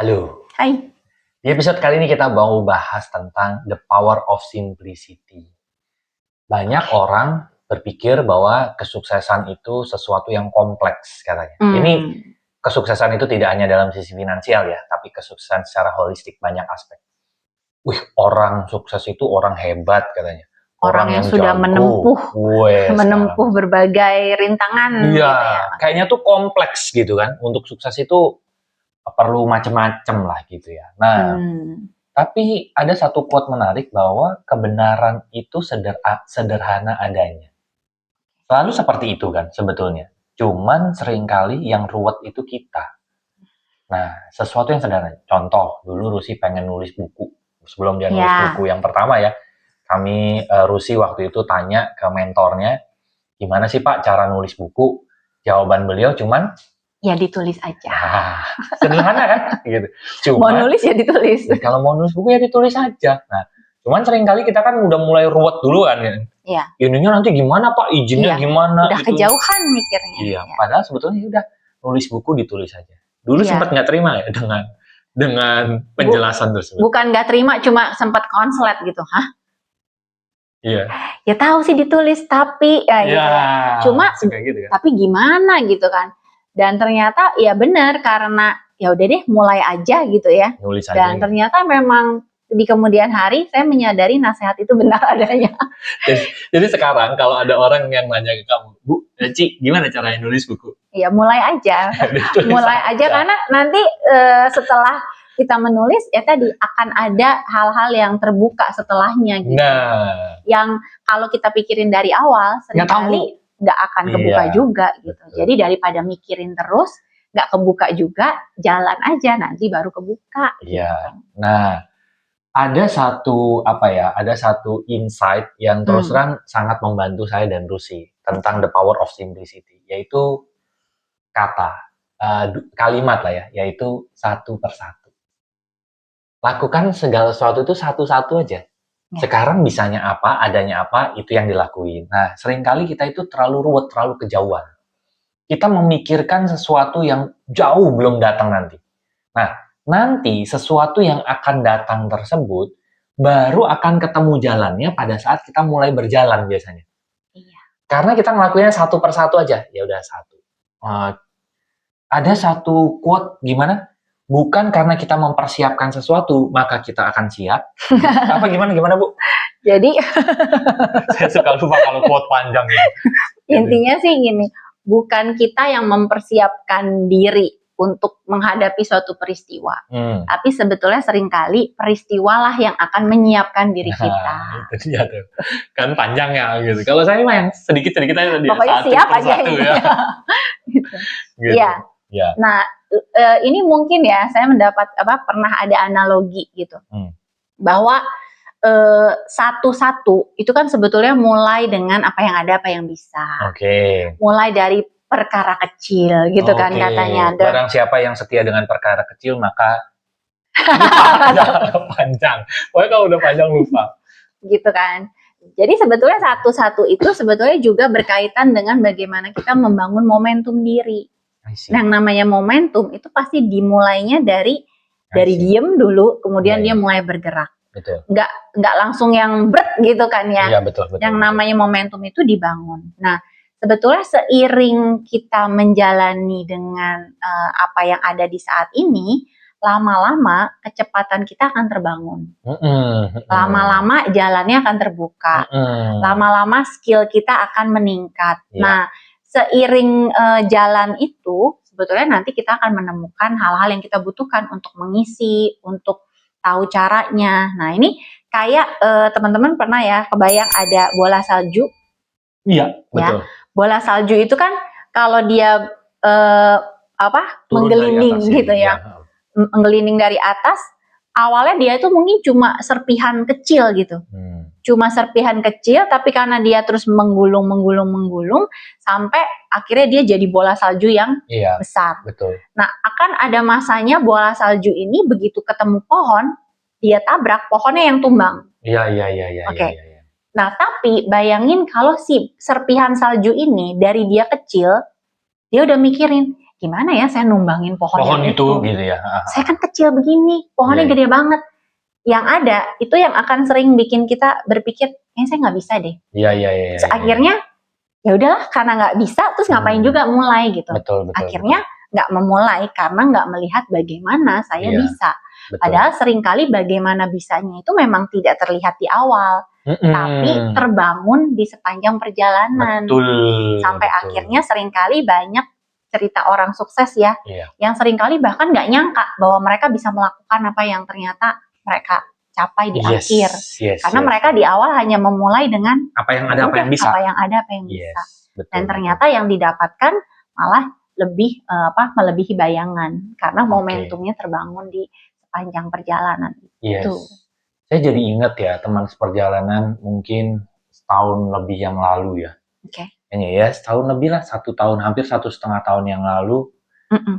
Halo, Hai. di episode kali ini kita mau bahas tentang the power of simplicity. Banyak orang berpikir bahwa kesuksesan itu sesuatu yang kompleks katanya. Ini kesuksesan itu tidak hanya dalam sisi finansial ya, tapi kesuksesan secara holistik banyak aspek. Orang sukses itu orang hebat katanya. Orang yang sudah jago. menempuh berbagai rintangan. Iya, gitu ya. kayaknya tuh kompleks gitu kan. Untuk sukses itu perlu macam-macam lah gitu ya. Nah, tapi ada satu quote menarik bahwa kebenaran itu sederhana adanya. Selalu seperti itu kan sebetulnya. Cuman seringkali yang ruwet itu kita. Nah, sesuatu yang sederhana. Contoh, dulu Rusi pengen nulis buku. Sebelum dia nulis buku yang pertama ya, kami Rusi waktu itu tanya ke mentornya, gimana sih Pak cara nulis buku? Jawaban beliau cuman, ya ditulis aja. Sederhana kan? Gitu. Cuman, mau nulis ya ditulis. Kalau mau nulis buku ya ditulis aja. Nah, cuman seringkali kita kan udah mulai ruwet duluan ya. Iya. Ininya nanti gimana Pak? Izinnya gimana? Udah gitu. Kejauhan mikirnya. Iya, padahal sebetulnya udah nulis buku ditulis aja. Dulu sempat nggak terima ya dengan penjelasan tersebut. Bukan nggak terima, cuma sempat konslet gitu. Hah? Iya. Ya tahu sih ditulis, tapi gitu ya. Cuma gitu kan. Tapi gimana gitu kan. Dan ternyata ya benar, karena ya udah deh mulai aja gitu ya. Nulis aja. Dan ternyata memang di kemudian hari saya menyadari nasihat itu benar adanya. Jadi sekarang kalau ada orang yang nanya ke kamu, Bu, Ci, gimana caranya nulis buku? Ya mulai aja. Mulai aja karena nanti setelah kita menulis ya tadi akan ada hal-hal yang terbuka setelahnya gitu. Nah, yang kalau kita pikirin dari awal seringkali nggak akan kebuka juga gitu. Betul. Jadi daripada mikirin terus nggak kebuka juga, jalan aja nanti baru kebuka. Iya. Gitu. Nah, ada satu insight yang terus terang sangat membantu saya dan Rusi tentang the power of simplicity, yaitu kalimat lah ya, yaitu satu persatu. Lakukan segala sesuatu itu satu-satu aja. Sekarang bisanya apa, adanya apa, itu yang dilakuin. Nah, seringkali kita itu terlalu ruwet, terlalu kejauhan. Kita memikirkan sesuatu yang jauh belum datang nanti. Nah, nanti sesuatu yang akan datang tersebut baru akan ketemu jalannya pada saat kita mulai berjalan biasanya. Iya. Karena kita ngelakuinnya satu persatu aja. Ya udah satu. Ada satu quote gimana? Bukan karena kita mempersiapkan sesuatu maka kita akan siap. Apa gimana Bu? Jadi saya suka lupa kalau quote panjang gitu. Intinya sih gini, bukan kita yang mempersiapkan diri untuk menghadapi suatu peristiwa, tapi sebetulnya seringkali peristiwalah yang akan menyiapkan diri kita. Itu dia tuh, kan panjang ya gitu. Kalau saya mah yang sedikit-sedikit aja tadi. Pokoknya siap aja ya. Gitu. Ya. Ya. Nah, ini mungkin ya saya mendapat pernah ada analogi gitu, bahwa satu-satu itu kan sebetulnya mulai dengan apa yang ada, apa yang bisa. Mulai dari perkara kecil gitu kan katanya. Barang siapa yang setia dengan perkara kecil maka panjang. Pokoknya kalau udah panjang lupa. Gitu kan. Jadi sebetulnya satu-satu itu sebetulnya juga berkaitan dengan bagaimana kita membangun momentum diri. Nah, yang namanya momentum itu pasti dimulainya dari diem dulu, kemudian dia mulai bergerak. Betul. Nggak langsung yang berat gitu kan ya. Iya, betul. Yang namanya momentum itu dibangun. Nah, sebetulnya seiring kita menjalani dengan apa yang ada di saat ini, lama-lama kecepatan kita akan terbangun. Lama-lama jalannya akan terbuka. Lama-lama skill kita akan meningkat. Nah, seiring jalan itu, sebetulnya nanti kita akan menemukan hal-hal yang kita butuhkan untuk mengisi, untuk tahu caranya. Nah, ini kayak teman-teman pernah ya kebayang ada bola salju? Iya, betul. Bola salju itu kan kalau dia menggelinding gitu ya, menggelinding dari atas, awalnya dia itu mungkin cuma serpihan kecil gitu. Cuma serpihan kecil, tapi karena dia terus menggulung sampai akhirnya dia jadi bola salju yang besar. Betul. Nah, akan ada masanya bola salju ini begitu ketemu pohon, dia tabrak, pohonnya yang tumbang. Iya. Oke. Nah, tapi bayangin kalau si serpihan salju ini dari dia kecil, dia udah mikirin, gimana ya saya numbangin pohon Pohon yang itu gitu ya. Saya kan kecil begini, pohonnya Iya. gede banget. Yang ada itu yang akan sering bikin kita berpikir, saya nggak bisa deh. Iya. Terus akhirnya ya udahlah karena nggak bisa, terus ngapain juga mulai gitu. Betul. Akhirnya nggak memulai karena nggak melihat bagaimana saya Iya, bisa. betul. Padahal seringkali bagaimana bisanya itu memang tidak terlihat di awal, tapi terbangun di sepanjang perjalanan. Betul. Sampai akhirnya seringkali banyak cerita orang sukses ya, Iya. yang seringkali bahkan nggak nyangka bahwa mereka bisa melakukan apa yang ternyata mereka capai di akhir. Karena mereka di awal hanya memulai dengan apa yang ada, apa yang bisa. Apa yang ada, apa yang bisa. Betul, dan ternyata yang didapatkan malah lebih melebihi bayangan karena momentumnya terbangun di sepanjang perjalanan itu. Saya jadi ingat ya teman seperjalanan mungkin setahun lebih yang lalu ya. Kayaknya ya setahun lebih lah, 1 tahun, hampir 1,5 tahun yang lalu.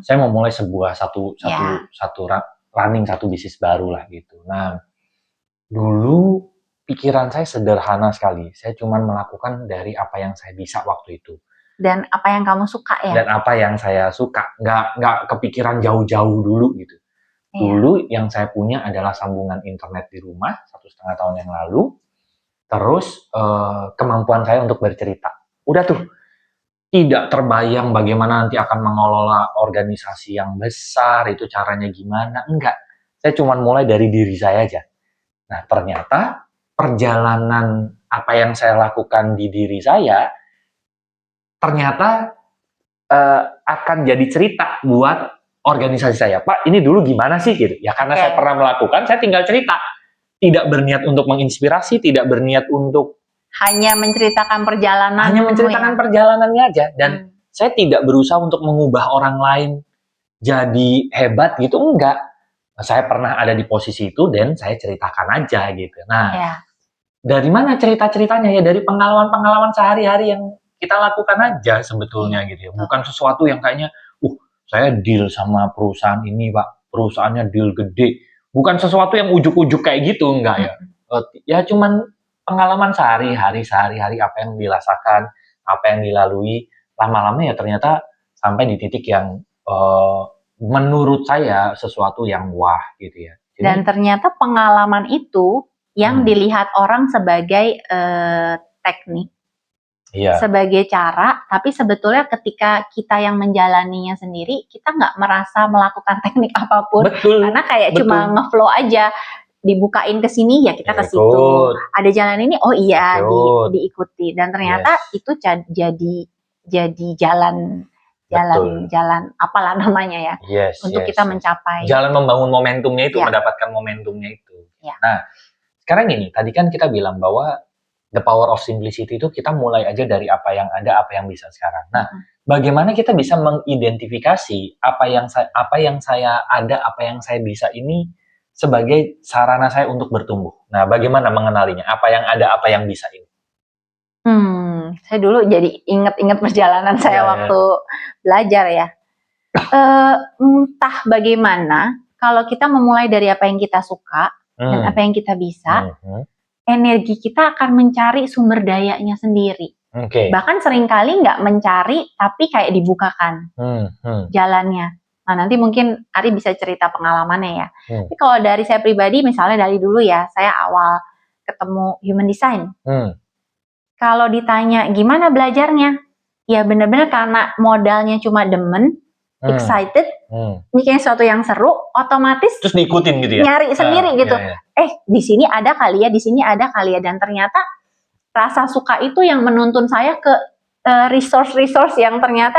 Saya mau mulai sebuah satu running satu bisnis baru lah gitu. Nah, dulu pikiran saya sederhana sekali. Saya cuma melakukan dari apa yang saya bisa waktu itu. Dan apa yang kamu suka ya? Dan apa yang saya suka. Nggak kepikiran jauh-jauh dulu gitu. Dulu yang saya punya adalah sambungan internet di rumah 1,5 tahun yang lalu. Terus kemampuan saya untuk bercerita. Udah tuh. Tidak terbayang bagaimana nanti akan mengelola organisasi yang besar, itu caranya gimana. Enggak. Saya cuma mulai dari diri saya aja. Nah, ternyata perjalanan apa yang saya lakukan di diri saya ternyata akan jadi cerita buat organisasi saya. Pak, ini dulu gimana sih gitu? Ya karena saya pernah melakukan, saya tinggal cerita. Tidak berniat untuk menginspirasi, tidak berniat untuk hanya menceritakan perjalanan. Hanya menceritakan perjalanannya aja. Dan saya tidak berusaha untuk mengubah orang lain jadi hebat gitu, enggak. Saya pernah ada di posisi itu dan saya ceritakan aja gitu. Nah, dari mana cerita-ceritanya? Ya dari pengalaman-pengalaman sehari-hari yang kita lakukan aja sebetulnya gitu ya. Bukan sesuatu yang kayaknya, saya deal sama perusahaan ini Pak, perusahaannya deal gede. Bukan sesuatu yang ujuk-ujuk kayak gitu, enggak ya. Ya cuman pengalaman sehari-hari apa yang dirasakan, apa yang dilalui, lama-lama ya ternyata sampai di titik yang menurut saya sesuatu yang wah gitu ya. Jadi, dan ternyata pengalaman itu yang dilihat orang sebagai teknik, sebagai cara, tapi sebetulnya ketika kita yang menjalaninya sendiri, kita nggak merasa melakukan teknik apapun. Karena kayak cuma ngeflow aja. Dibukain ke sini ya kita ke situ. Ada jalan ini, oh iya diikuti. Dan ternyata itu jadi jalan apalah namanya ya. Untuk kita mencapai. Jalan membangun momentumnya itu, mendapatkan momentumnya itu. Nah, sekarang ini tadi kan kita bilang bahwa the power of simplicity itu kita mulai aja dari apa yang ada, apa yang bisa sekarang. Nah, bagaimana kita bisa mengidentifikasi apa yang saya ada, apa yang saya bisa ini sebagai sarana saya untuk bertumbuh. Nah, bagaimana mengenalinya? Apa yang ada, apa yang bisa ini? Saya dulu jadi inget-inget perjalanan saya waktu belajar ya. Entah bagaimana, kalau kita memulai dari apa yang kita suka dan apa yang kita bisa, energi kita akan mencari sumber dayanya sendiri. Bahkan seringkali nggak mencari, tapi kayak dibukakan jalannya. Nah, nanti mungkin Ari bisa cerita pengalamannya ya. Tapi kalau dari saya pribadi, misalnya dari dulu ya, saya awal ketemu human design. Kalau ditanya gimana belajarnya, ya benar-benar karena modalnya cuma demen, excited, ini kayak sesuatu yang seru, otomatis terus diikutin gitu ya. Nyari sendiri gitu. Di sini ada kali ya, di sini ada kali ya, dan ternyata rasa suka itu yang menuntun saya ke resource yang ternyata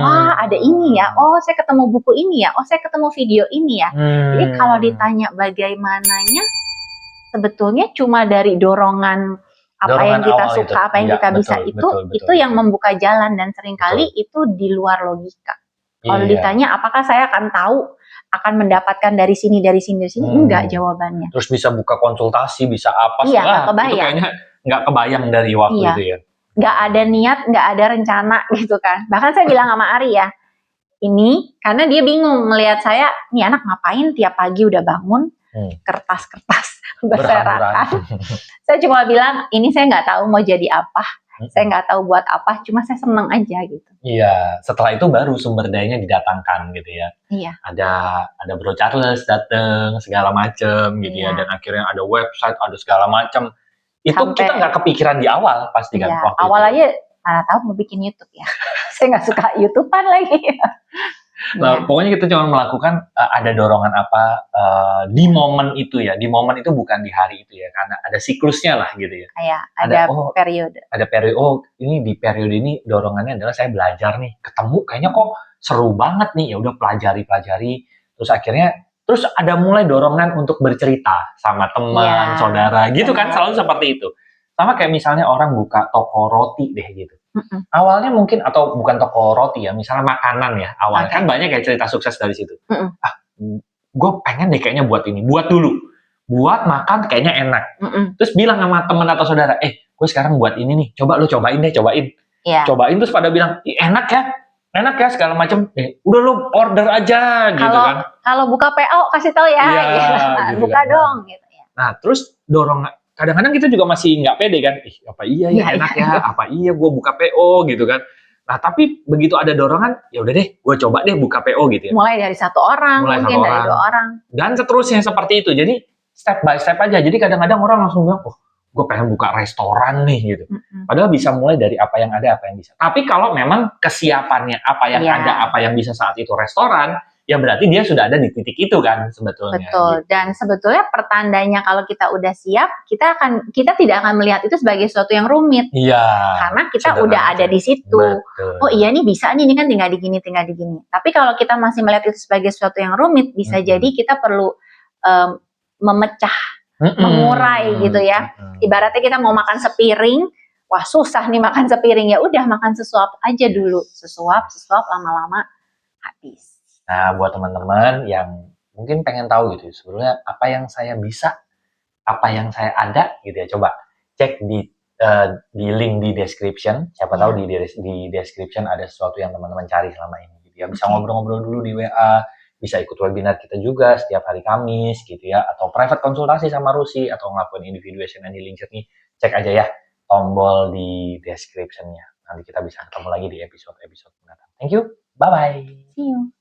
wah ada ini ya, oh saya ketemu buku ini ya, oh saya ketemu video ini ya. Jadi kalau ditanya bagaimananya, sebetulnya cuma dari dorongan apa yang kita suka, apa yang kita bisa itu yang membuka jalan, dan seringkali itu di luar logika. Kalau ditanya apakah saya akan tahu, akan mendapatkan dari sini, enggak jawabannya. Terus bisa buka konsultasi, bisa apa sih? Nggak kebayang. Itu kayaknya nggak kebayang dari waktu itu ya. Nggak ada niat, nggak ada rencana gitu kan. Bahkan saya bilang sama Ari ya, ini karena dia bingung melihat saya, nih anak ngapain tiap pagi udah bangun, kertas berserakan. Saya cuma bilang, ini saya nggak tahu mau jadi apa. Saya nggak tahu buat apa, cuma saya seneng aja gitu. Iya, setelah itu baru sumber dayanya didatangkan gitu ya. Iya, Ada Bro Charles dateng segala macem gitu ya, iya. dan akhirnya ada website, ada segala macem. Itu kita Sampai nggak kepikiran di awal pasti kan iya, waktu awal itu. aja mana tahu mau bikin YouTube ya. Saya nggak suka YouTubean lagi. Iya, Nah, pokoknya kita cuma melakukan ada dorongan apa di momen itu ya. Di momen itu bukan di hari itu ya, karena ada siklusnya lah gitu ya. kayak Ada ada oh periode. ada periode ini di periode ini dorongannya adalah saya belajar nih, ketemu kayaknya kok seru banget nih, ya udah pelajari, terus akhirnya terus ada mulai dorongan untuk bercerita sama teman, Iya, saudara gitu kan, benar. selalu seperti itu. Sama kayak misalnya orang buka toko roti deh gitu. Mm-mm. Awalnya mungkin atau bukan toko roti ya, misalnya makanan ya, awalnya Oke. kan banyak kayak cerita sukses dari situ. Mm-mm. Ah, gue pengen deh kayaknya buat ini, buat dulu. Buat makan kayaknya enak. Mm-mm. Terus bilang sama teman atau saudara, gue sekarang buat ini nih, coba lu cobain deh, cobain. Iya. Cobain terus pada bilang, enak ya segala macam. Udah lu order aja gitu kan. Kalau buka PO kasih tahu ya, Iya, gitu. gitu Buka kan. dong gitu ya. Nah, terus dorongan kadang-kadang kita juga masih nggak pede kan, apa iya ya Iya, enak iya. ya, apa iya gue buka PO gitu kan. Nah, tapi begitu ada dorongan, ya udah deh, gue coba deh buka PO gitu ya. Mulai dari satu orang, Mulai mungkin satu dari orang. 2 orang. Dan seterusnya seperti itu. Jadi step by step aja. Jadi kadang-kadang orang langsung bilang, oh gue pengen buka restoran nih gitu. Mm-mm. Padahal bisa mulai dari apa yang ada, apa yang bisa. Tapi kalau memang kesiapannya apa yang Iya. ada, apa yang bisa saat itu restoran, ya berarti dia sudah ada di titik itu kan sebetulnya. Betul. Gitu. Dan sebetulnya pertandanya kalau kita udah siap, kita tidak akan melihat itu sebagai sesuatu yang rumit. Iya. Karena kita sederhana udah ada aja. di situ. Betul. Oh iya nih bisa nih, ini kan tinggal digini. Tapi kalau kita masih melihat itu sebagai sesuatu yang rumit, bisa jadi kita perlu memecah, mengurai gitu ya. Ibaratnya kita mau makan sepiring, wah susah nih makan sepiring, ya udah makan sesuap aja dulu. Sesuap, lama-lama habis. Nah, buat teman-teman yang mungkin pengen tahu gitu, sebenarnya apa yang saya bisa, apa yang saya ada gitu ya, coba cek di link di description. Siapa tahu di description ada sesuatu yang teman-teman cari selama ini gitu ya. Bisa ngobrol-ngobrol dulu di WA, bisa ikut webinar kita juga setiap hari Kamis gitu ya, atau private konsultasi sama Rusi, atau ngelakuin individuation and healing journey. Cek aja ya tombol di description-nya. Nanti kita bisa ketemu lagi di episode-episode mendatang. Thank you. Bye-bye. See you.